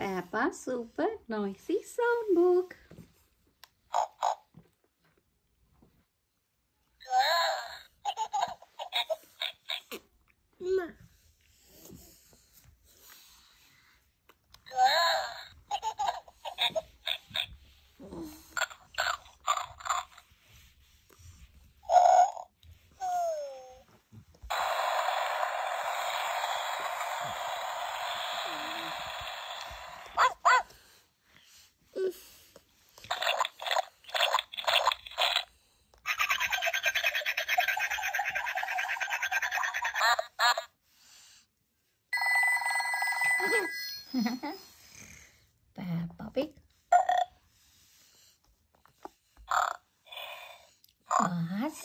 Peppa's super noisy sound book. Peppa Pig. Mas.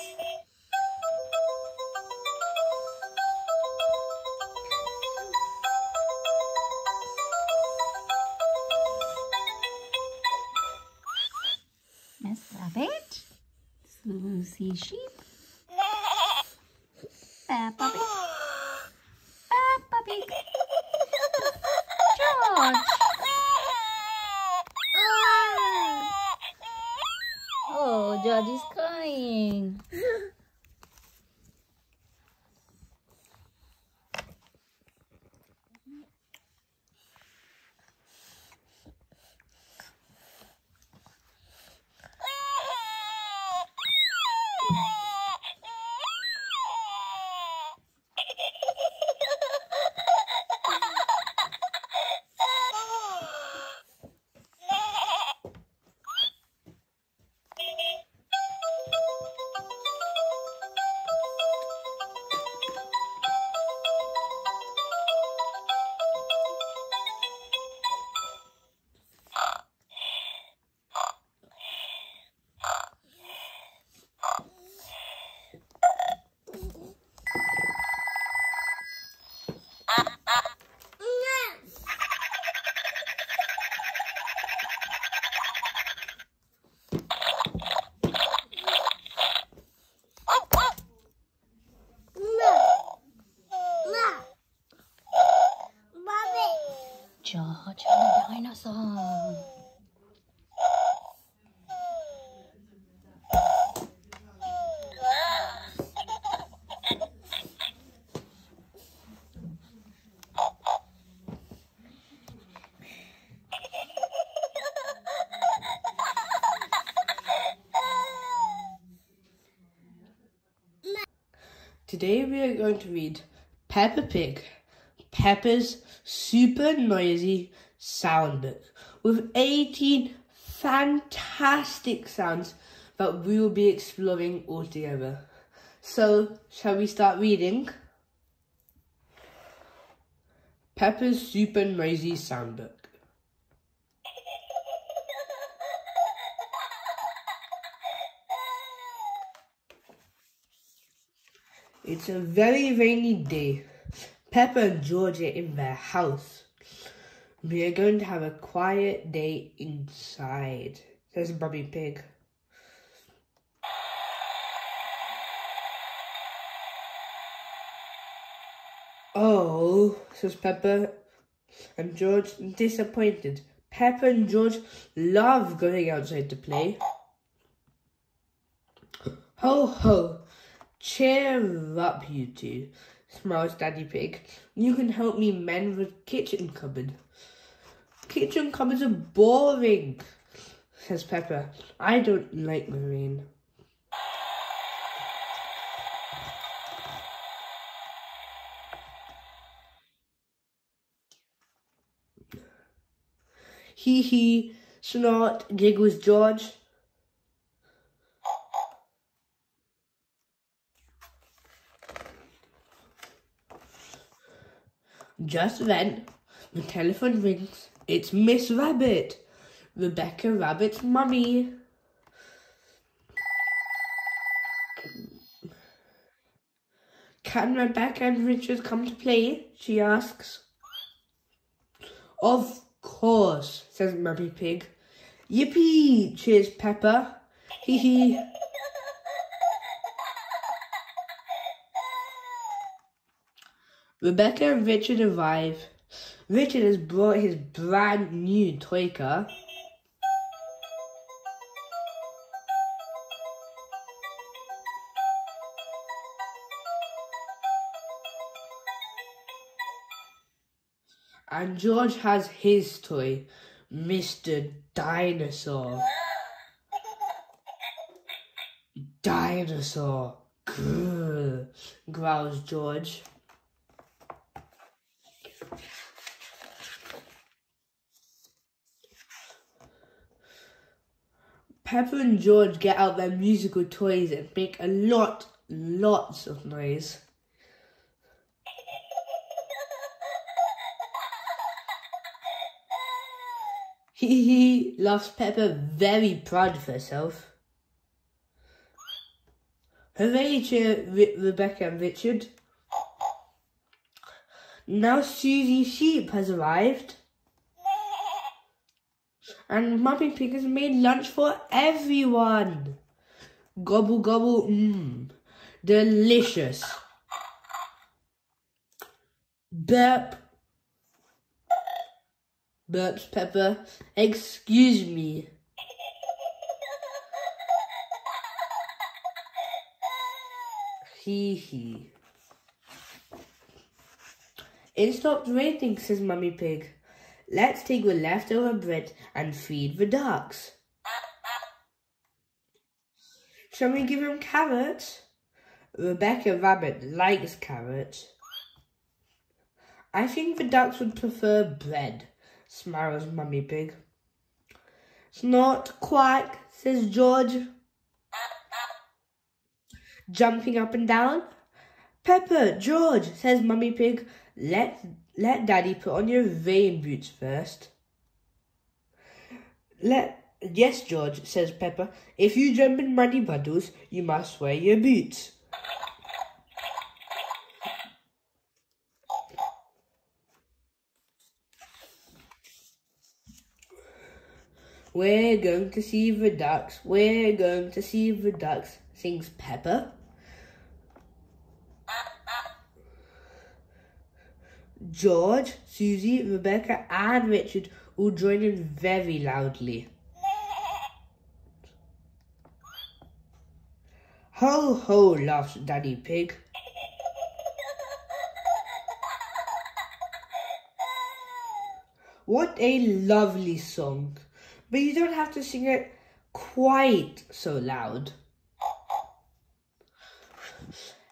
Miss Rabbit. Susie Sheep. Peppa Pig. Peppa Pig. George. Oh, George is crying. George and the dinosaur. Today we are going to read Peppa Pig, Peppa's super noisy sound book with 18 fantastic sounds that we will be exploring all together. So, shall we start reading? Peppa's super noisy sound book. It's a very rainy day. Peppa and George are in their house. We are going to have a quiet day inside, says Mummy Pig. Oh, says Peppa and George, disappointed. Peppa and George love going outside to play. Ho ho, cheer up you two, smiles Daddy Pig. You can help me mend the kitchen cupboard. Kitchen cupboards are boring, says Peppa. I don't like the rain. Hee hee, snort, giggles George. Just then, the telephone rings. It's Miss Rabbit, Rebecca Rabbit's mummy. Can Rebecca and Richard come to play? She asks. Of course, says Mummy Pig. Yippee, cheers Peppa. Hee hee. Rebecca and Richard arrive. Richard has brought his brand new toy car. And George has his toy, Mr. Dinosaur. Dinosaur, grrr, growls George. Peppa and George get out their musical toys and make a lots of noise. Hee hee, laughs Peppa, very proud of herself. Hooray, cheer Rebecca and Richard. Now Susie Sheep has arrived. And Mummy Pig has made lunch for everyone. Gobble gobble, delicious. Burp. Burps Peppa, excuse me. Hee hee. It stopped raining, says Mummy Pig. Let's take the leftover bread and feed the ducks. Shall we give them carrots? Rebecca Rabbit likes carrots. I think the ducks would prefer bread, smiles Mummy Pig. Snort, quack, says George, jumping up and down. Peppa, George, says Mummy Pig, let Daddy put on your rain boots first. Yes, George, says Peppa. If you jump in muddy puddles, you must wear your boots. We're going to see the ducks. We're going to see the ducks, sings Peppa. George, Susie, Rebecca and Richard all join in very loudly. Ho ho, laughs Daddy Pig. What a lovely song. But you don't have to sing it quite so loud.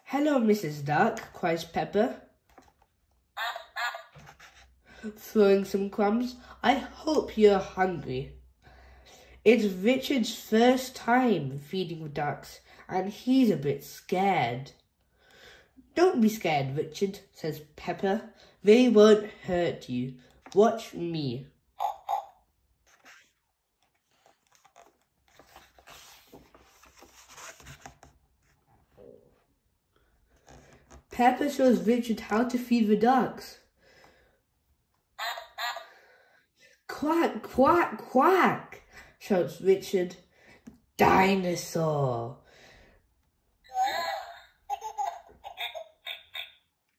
Hello, Mrs. Duck, cries Peppa, throwing some crumbs. I hope you're hungry. It's Richard's first time feeding the ducks, and he's a bit scared. Don't be scared, Richard, says Peppa. They won't hurt you. Watch me. Peppa shows Richard how to feed the ducks. Quack, quack, quack, shouts Richard. Dinosaur,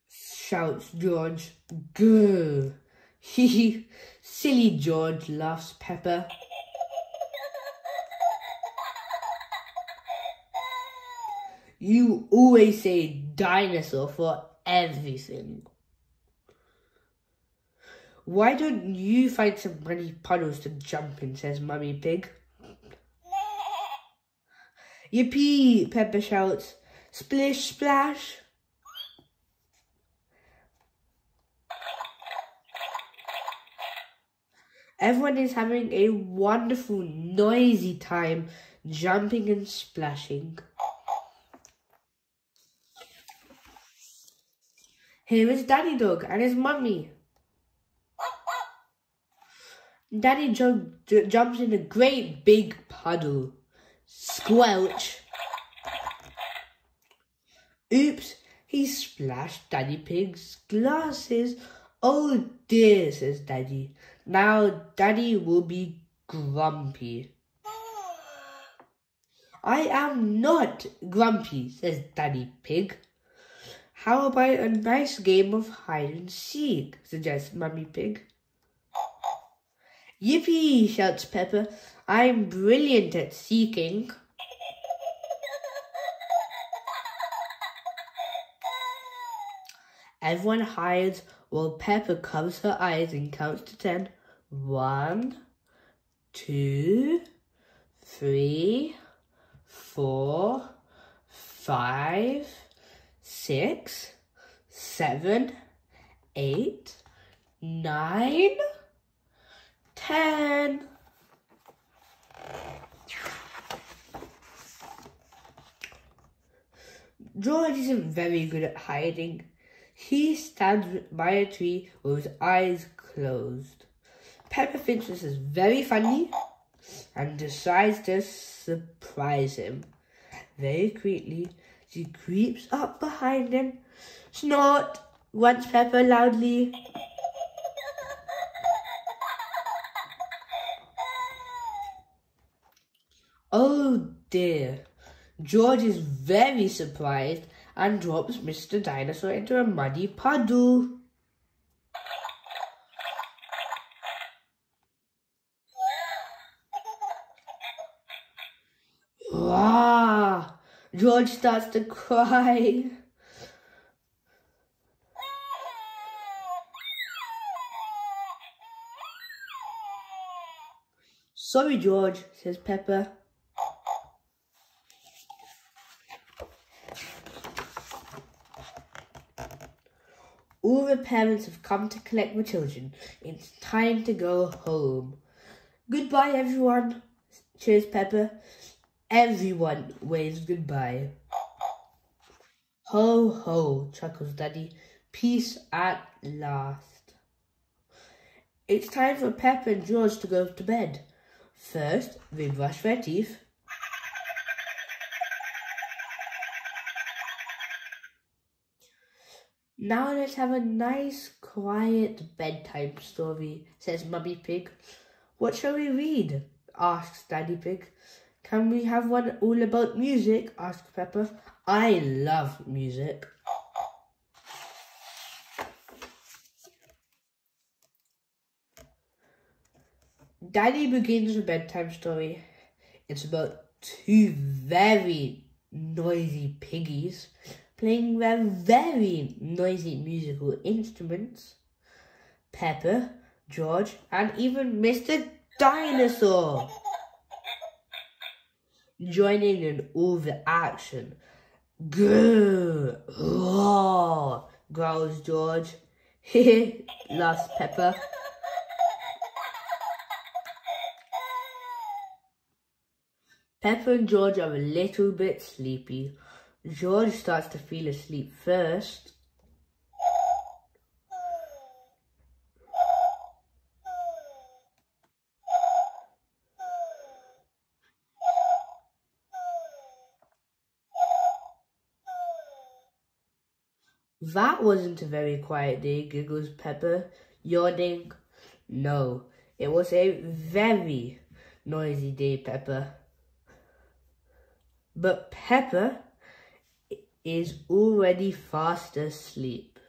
shouts George. Grr. Hee, silly George, laughs Peppa. You always say dinosaur for everything. Why don't you find some muddy puddles to jump in, says Mummy Pig. Yippee, Peppa shouts. Splish splash. Everyone is having a wonderful, noisy time jumping and splashing. Here is Daddy Dog and his mummy. Daddy jumps in a great big puddle. Squelch. Oops, he splashed Daddy Pig's glasses. Oh dear, says Daddy. Now Daddy will be grumpy. I am not grumpy, says Daddy Pig. How about a nice game of hide and seek, suggests Mummy Pig. Yippee, shouts Peppa. I'm brilliant at seeking. Everyone hides while Peppa covers her eyes and counts to 10. 1, 2, 3, 4, 5, 6, 7, 8, 9, 10. George isn't very good at hiding. He stands by a tree with his eyes closed. Peppa thinks this is very funny and decides to surprise him. Very quickly, she creeps up behind him. Snort, grunts Peppa loudly. Oh dear. George is very surprised and drops Mr. Dinosaur into a muddy puddle. Wow! George starts to cry. Sorry, George, says Peppa. All the parents have come to collect the children. It's time to go home. Goodbye, everyone, cheers Peppa. Everyone waves goodbye. Ho, ho, chuckles Daddy. Peace at last. It's time for Peppa and George to go to bed. First, they brush their teeth. Now let's have a nice, quiet bedtime story, says Mummy Pig. What shall we read? Asks Daddy Pig. Can we have one all about music? Asks Peppa. I love music. Daddy begins a bedtime story. It's about two very noisy piggies playing their very noisy musical instruments. Peppa, George, and even Mr. Dinosaur joining in all the action. Grrr, roar, growls George. Heh, laughs Peppa. Peppa and George are a little bit sleepy. George starts to feel asleep first. That wasn't a very quiet day, giggles Peppa, yawning. No, it was a very noisy day, Peppa. But Peppa is already fast asleep.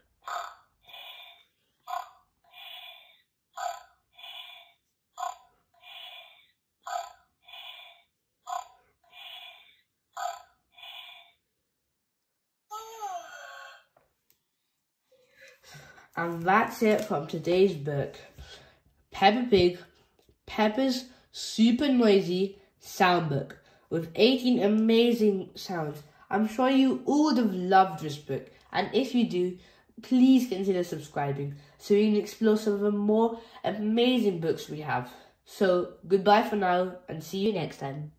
And that's it from today's book. Peppa Pig, Peppa's Super Noisy Sound Book with 18 amazing sounds. I'm sure you all have loved this book, and if you do, please consider subscribing so you can explore some of the more amazing books we have. So, goodbye for now, and see you next time.